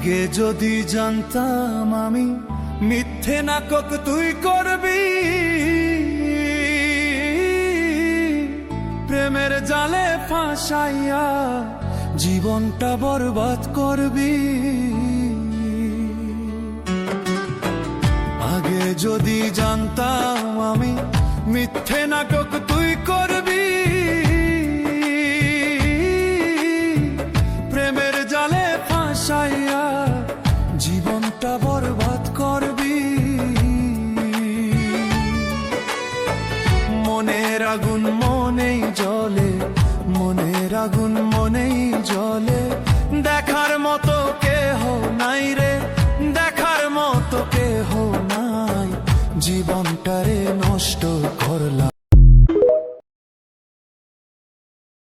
আগে যদি জানতাম আমি মিথ্যে নাটক তুই করবি, প্রেমের জালে ফাঁসাইয়া জীবনটা বরবাদ করবি। আগে যদি জানতাম আমি মিথ্যে নাটক তুই করবি, প্রেমের জালে ফাঁসাইয়া জীবনটা বরবাদ করবি। মনের আগুন মনেই জ্বলে, মনের আগুন